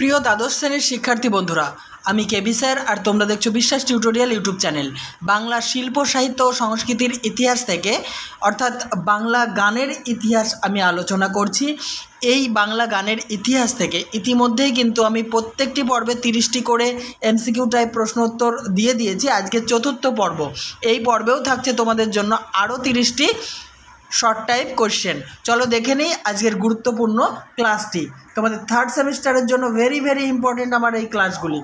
প্রিয় দ্বাদশ শ্রেণীর শিক্ষার্থী বন্ধুরা, আমি কেবি স্যার আর তোমরা দেখছো বিশ্বাস টিউটোরিয়াল ইউটিউব চ্যানেল। বাংলা শিল্প সাহিত্য ও সংস্কৃতির ইতিহাস থেকে অর্থাৎ বাংলা গানের ইতিহাস আমি আলোচনা করছি। এই বাংলা গানের ইতিহাস থেকে ইতিমধ্যেই কিন্তু আমি প্রত্যেকটি পর্বে 30টি করে এমসিকিউ টাইপ প্রশ্ন উত্তর দিয়ে দিয়েছি। আজকে চতুর্থ পর্ব। এই পর্বেও থাকছে তোমাদের জন্য আরও 30টি শর্ট টাইপ কোশ্চেন। চলো দেখে নিই আজকের গুরুত্বপূর্ণ ক্লাসটি। তোমাদের থার্ড সেমিস্টারের জন্য ভেরি ইম্পর্টেন্ট আমার এই ক্লাসগুলি।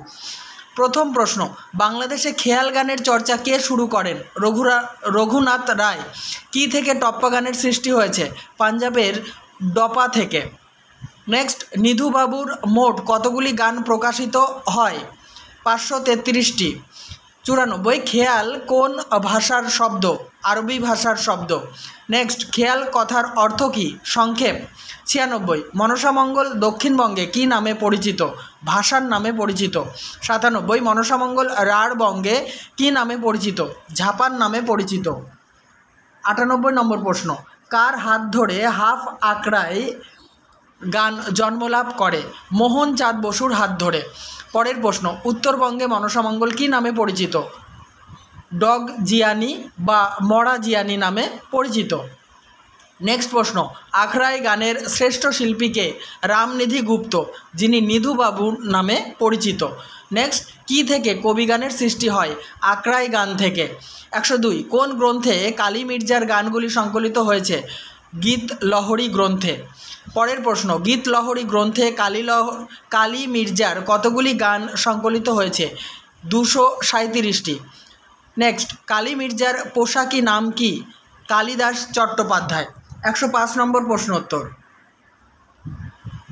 প্রথম প্রশ্ন, বাংলাদেশে খেয়াল গানের চর্চা কে শুরু করেন? রঘুনাথ রায়। কি থেকে টপ্পা গানের সৃষ্টি হয়েছে? পাঞ্জাবের ডপা থেকে। নেক্সট, নিধু বাবুর মোট কতগুলি গান প্রকাশিত হয়? 533টি। 94, খেয়াল কোন ভাষার শব্দ? আরবি ভাষার শব্দ। নেক্সট, খেয়াল কথার অর্থ কী? সংক্ষেপ। 96, মনসামঙ্গল দক্ষিণবঙ্গে কী নামে পরিচিত? ভাষার নামে পরিচিত। 97, মনসামঙ্গল রাঢ়বঙ্গে কী নামে পরিচিত? ঝাপান নামে পরিচিত। 98 নম্বর প্রশ্ন, কার হাত ধরে হাফ আখড়াই গান জন্মলাভ করে? মোহন চাঁদ বসুর হাত ধরে। পরের প্রশ্ন, উত্তরবঙ্গে মনসামঙ্গল কী নামে পরিচিত? ডগ জিয়ানি বা মরা জিয়ানি নামে পরিচিত। নেক্সট প্রশ্ন, আখড়াই গানের শ্রেষ্ঠ শিল্পীকে? রামনিধি গুপ্ত, যিনি নিধু বাবু নামে পরিচিত। নেক্সট, কি থেকে কবি গানের সৃষ্টি হয়? আখড়াই গান থেকে। 102, কোন গ্রন্থে কালী মির্জার গানগুলি সংকলিত হয়েছে? গীত লহরী গ্রন্থে। পরের প্রশ্ন, গীত লহরী গ্রন্থে কালী মির্জার কতগুলি গান সংকলিত হয়েছে? 237টি। নেক্সট, কালী মির্জার পোশাকি নাম কি? কালিদাস চট্টোপাধ্যায়। 105 নম্বর প্রশ্ন উত্তর,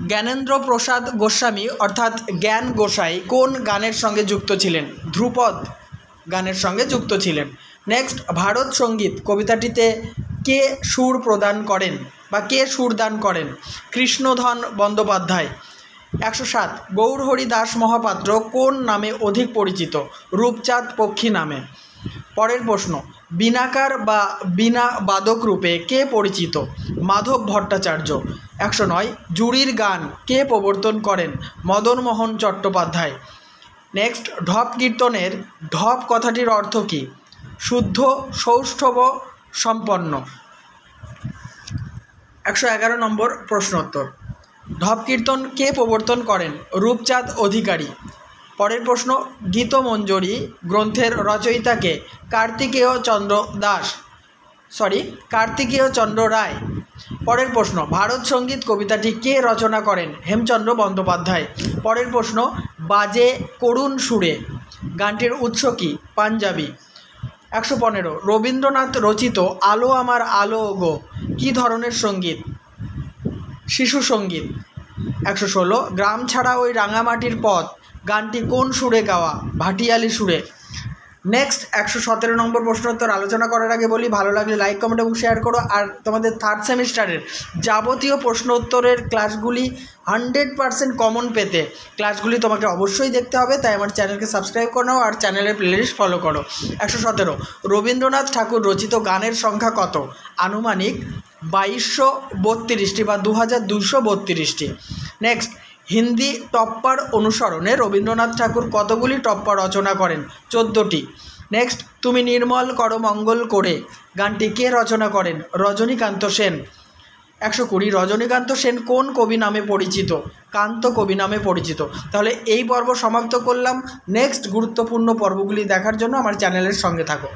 জ্ঞানেন্দ্র প্রসাদ গোস্বামী অর্থাৎ জ্ঞান গোসাই কোন গানের সঙ্গে যুক্ত ছিলেন? ধ্রুপদ গানের সঙ্গে যুক্ত ছিলেন। নেক্সট, ভারত সঙ্গীত কবিতাটিতে কে সুর প্রদান করেন বা কে সুরদান করেন? কৃষ্ণধন বন্দ্যোপাধ্যায়। 107, গৌরহরি দাস মহাপাত্র কোন নামে অধিক পরিচিত? রূপচাঁদ পক্ষী নামে। পরের প্রশ্ন, বীণাকার বা বীণা বাদক রূপে কে পরিচিত? মাধব ভট্টাচার্য। 109, জুড়ির গান কে প্রবর্তন করেন? মদনমোহন চট্টোপাধ্যায়। নেক্সট, ঢপ কীর্তনের ঢপ কথাটির অর্থ কী? শুদ্ধ, সৌষ্ঠব, সম্পন্ন। 111 নম্বর প্রশ্ন উত্তর, ঢপ কীর্তন কে প্রবর্তন করেন? রূপচাঁদ অধিকারী। পরের প্রশ্ন, গীতমঞ্জরী গ্রন্থের রচয়িতাকে? কার্তিকেয় চন্দ্র রায়। পরের প্রশ্ন, ভারত সঙ্গীত কবিতাটি কে রচনা করেন? হেমচন্দ্র বন্দ্যোপাধ্যায়। পরের প্রশ্ন, বাজে করুণ সুরে গানটির উৎস কী? পাঞ্জাবি। 115, রবীন্দ্রনাথ রচিত আলো আমার আলো গো কী ধরনের সঙ্গীত? শিশু সঙ্গীত। 116, গ্রাম ছাড়া ওই রাঙামাটির পথ গানটি কোন সুরে গাওয়া? ভাটিয়ালি সুরে। নেক্সট, 117 নম্বর প্রশ্ন উত্তর আলোচনা করার আগে বলি, ভালো লাগলে লাইক, কমেন্ট এবং শেয়ার করো। আর তোমাদের থার্ড সেমিস্টারের যাবতীয় প্রশ্ন উত্তরের ক্লাসগুলি 100% কমন পেতে ক্লাসগুলি তোমাকে অবশ্যই দেখতে হবে, তাই আমার চ্যানেলকে সাবস্ক্রাইব করে নাও আর চ্যানেলের প্লেলিস্ট ফলো করো। 117, রবীন্দ্রনাথ ঠাকুর রচিত গানের সংখ্যা কত? আনুমানিক 2232টি বা 2232টি। নেক্সট, হিন্দি টপ্পার অনুসরণে রবীন্দ্রনাথ ঠাকুর কতগুলি টপ্পা রচনা করেন? 14টি। নেক্সট, তুমি নির্মল করো মঙ্গল করে গানটি কে রচনা করেন? রজনীকান্ত সেন। 120, রজনীকান্ত সেন কোন কবি নামে পরিচিত? কান্ত কবি নামে পরিচিত। তাহলে এই পর্ব সমাপ্ত করলাম। নেক্সট গুরুত্বপূর্ণ পর্বগুলি দেখার জন্য আমার চ্যানেলের সঙ্গে থাকো।